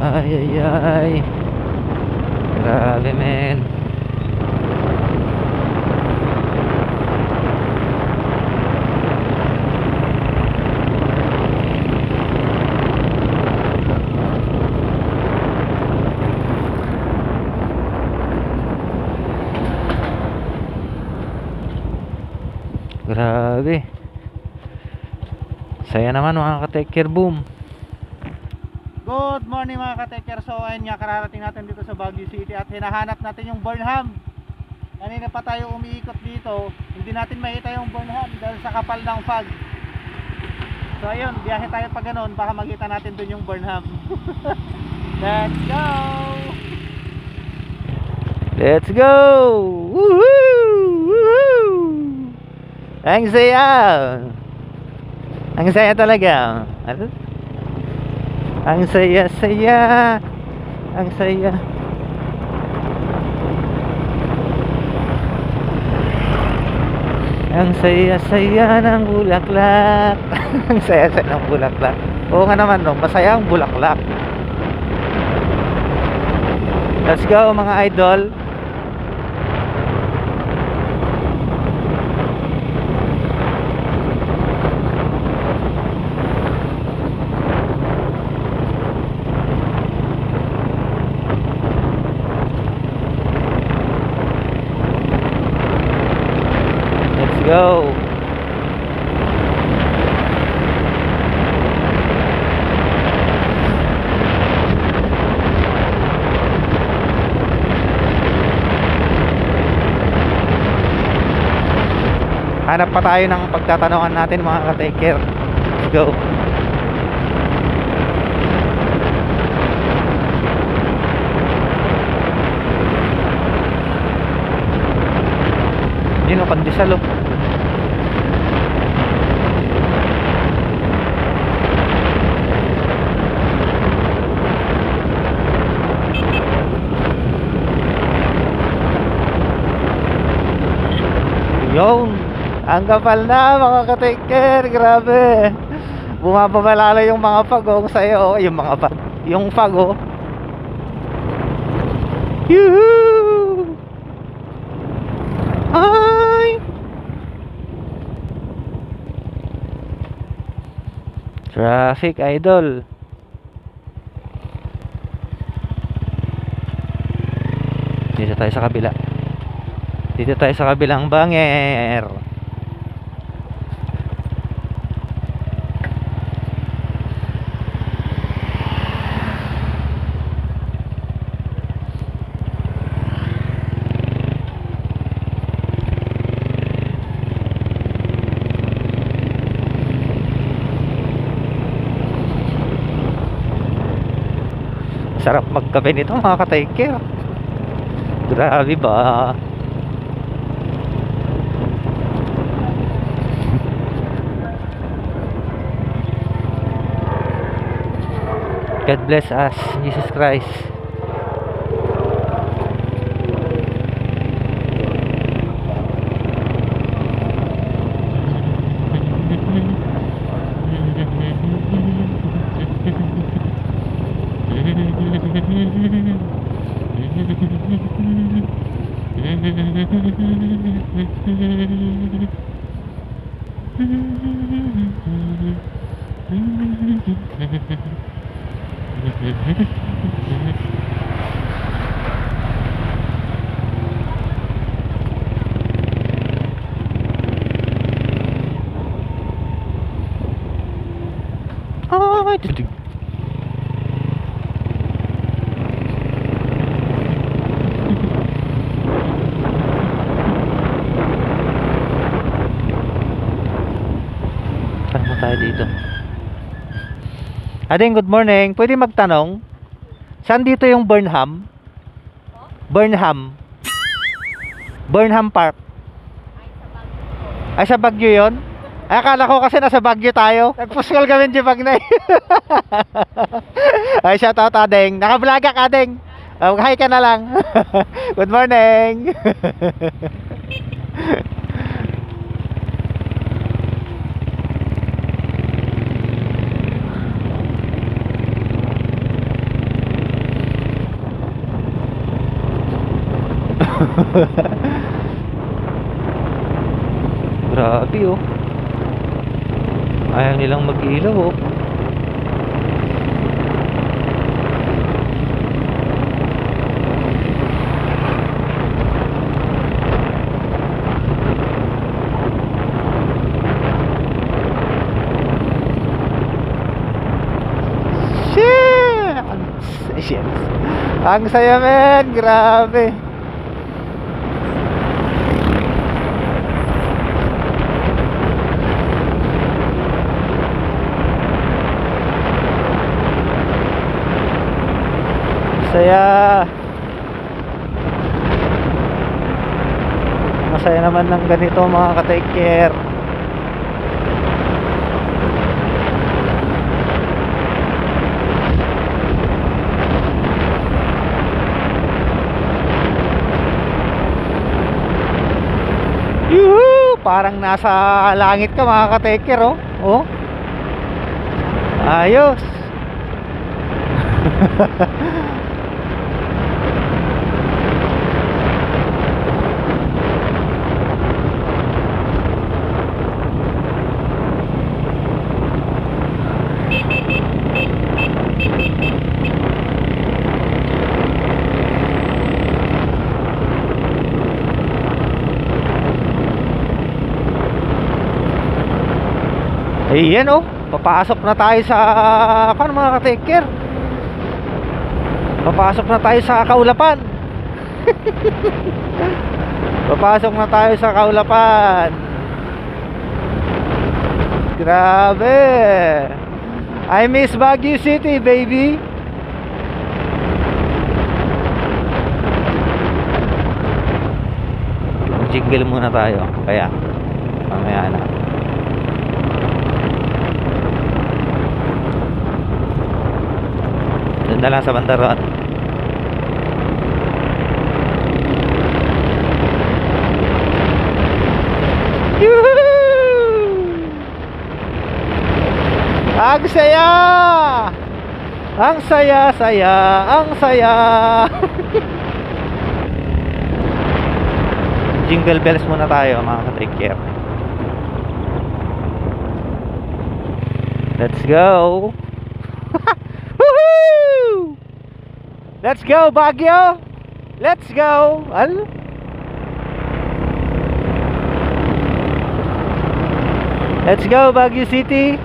Ay, ay, ay. Grabe, men. Grabe. Saya naman mga ka-take care, boom. Good morning mga ka-teker. So ayun nga, kararating natin dito sa Baguio City at hinahanap natin yung Burnham. Kanina pa tayo umiikot dito, hindi natin makita yung Burnham dahil sa kapal ng fog. So ayun, biyahe tayo pa ganun, baka makita natin dun yung Burnham. Let's go! Let's go! Woohoo! Woohoo! Ang saya! Ang saya talaga. Ano? Ang saya-saya. Ang saya. Ang saya-saya ng bulaklak. Ang saya-saya ng bulaklak. Oo nga naman, no? Masaya ang bulaklak. Let's go mga idol. Let's go. Hanap pa tayo ng pagtatanungan natin mga ka-take care. Let's go. Yun o, pandesal o. Yun, ang kapal na mga ka-take care. Grabe. Bumababalala yung mga fog sa'yo. Yung mga fog, yung fog oh. Yuhuu! Ay! Traffic idol. Dito tayo sa kabila. Dito tayo sa kabilang banger. Sarap magkape nito mga ka-take care. Grabe ba? God bless us, Jesus Christ. Ay, tutig. Tanong tayo dito. Ading, good morning. Pwede magtanong? Saan dito yung Burnham? Burnham. Burnham Park. Ay, sa Baguio yun? Ay, akala ko kasi nasa Baguio tayo. Nagpuskol kami di Bagnay. Ay, shout out Ading. Naka-vlog ka Ading. Hi ka na lang. Good morning. Grabe oh. Ayaw nilang mag-ilaw oh. Shit. Ang saya men, grabe. Saya. Masaya naman ng ganito mga ka-take care. Yuhu! Parang nasa langit ka mga ka-take care oh. Oh. Ayos. Ayan oh, papasok na tayo sa paano mga ka-take care? Papasok na tayo sa Kaulapan. Papasok na tayo sa Kaulapan. Grabe. I miss Baguio City, baby. Jingle muna tayo. Kaya mamaya na. Doon na lang sa bandaron. Ang saya! Ang saya-saya! Ang saya! Jingle bells muna tayo mga ka-take care. Let's go! Woohoo! Let's go Baguio! Let's go! Al? Let's go Baguio City!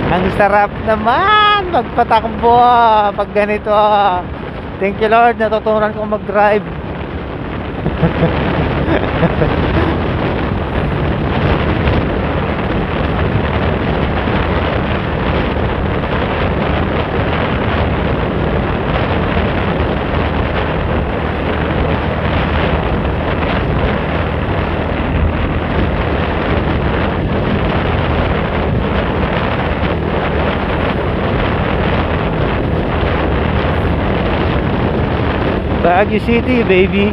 Ang sarap naman magpatakbo pag ganito. Thank you Lord, natutunan kong mag-drive. Baguio City, baby.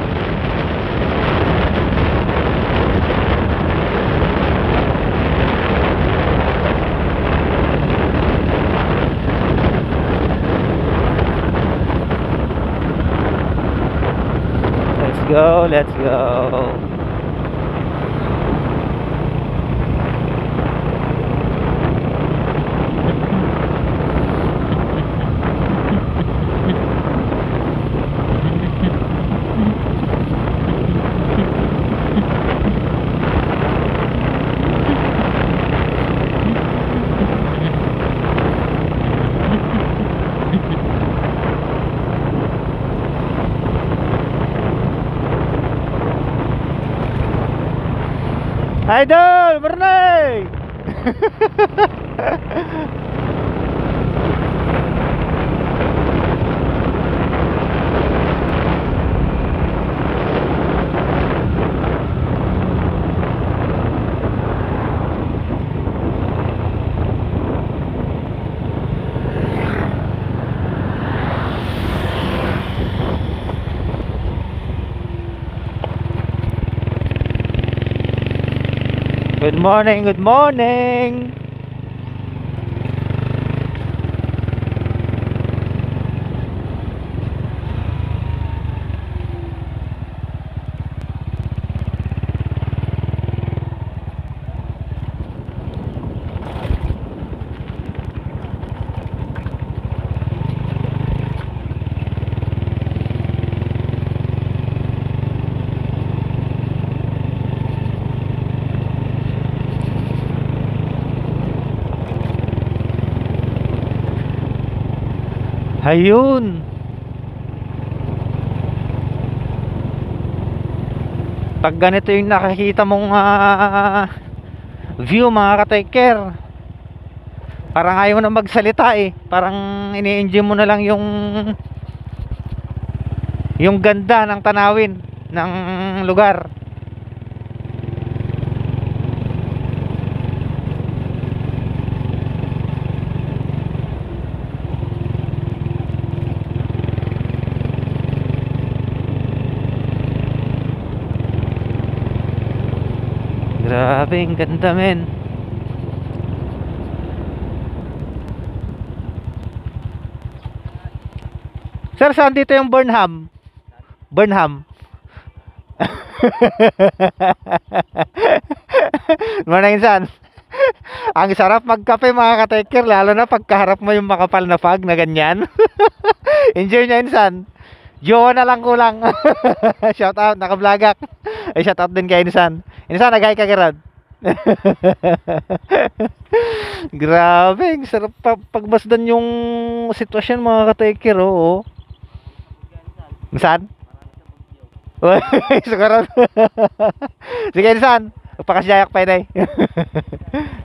Let's go, let's go. Idol, Bernay! Good morning, good morning. Ayun. Pag ganito yung nakikita mong view mga ka-take-care, parang ayaw mo na magsalita eh. Parang ini-enjoy mo na lang yung ganda ng tanawin ng lugar. Grabe, ang ganda men. Sir, saan dito yung Burnham? Burnham. Morning, san? Ang sarap magkape mga ka-taker, lalo na pagkaharap mo yung makapal na fog na ganyan. Enjoy nyo, insan. Jowa na lang kulang. Shout out, nakablagak. Ay, shout out din kay Insan. Insan, nagay ka garad. Grabe, ang sarap pagbasdan yung sitwasyon mga ka-taker, oo. Insan? Uy, sukarot. Sige, Insan. Pagpakasyayak pa yun.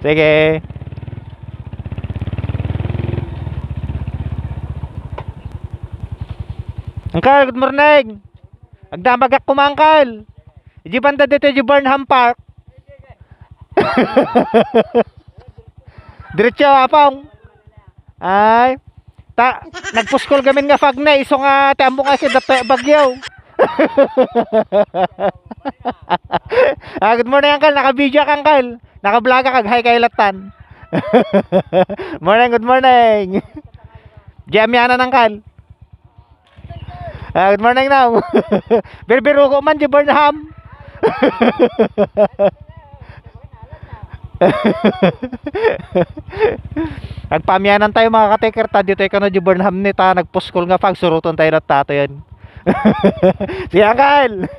Sige. Angkal, good morning. Agdamagak kumangkal. Iji banda dito yung Burnham Park. Diretso apong. Ay. Nagpuskol gamin nga fag na. Iso nga tambong kasi dapat bagyaw. Good morning, Angkal. Naka-video ka, Angkal. Naka-vlog ka, kag-hi kay Latan. Morning, good morning. Jamiana, Angkal. Good morning now. Birbiro ko man di Burnham. Nagpamyanan tayo mga ka-taker ta dito ka na di Burnham ni ta nagpuskol nga pag suruton tayo na tato yan. Si Angkal.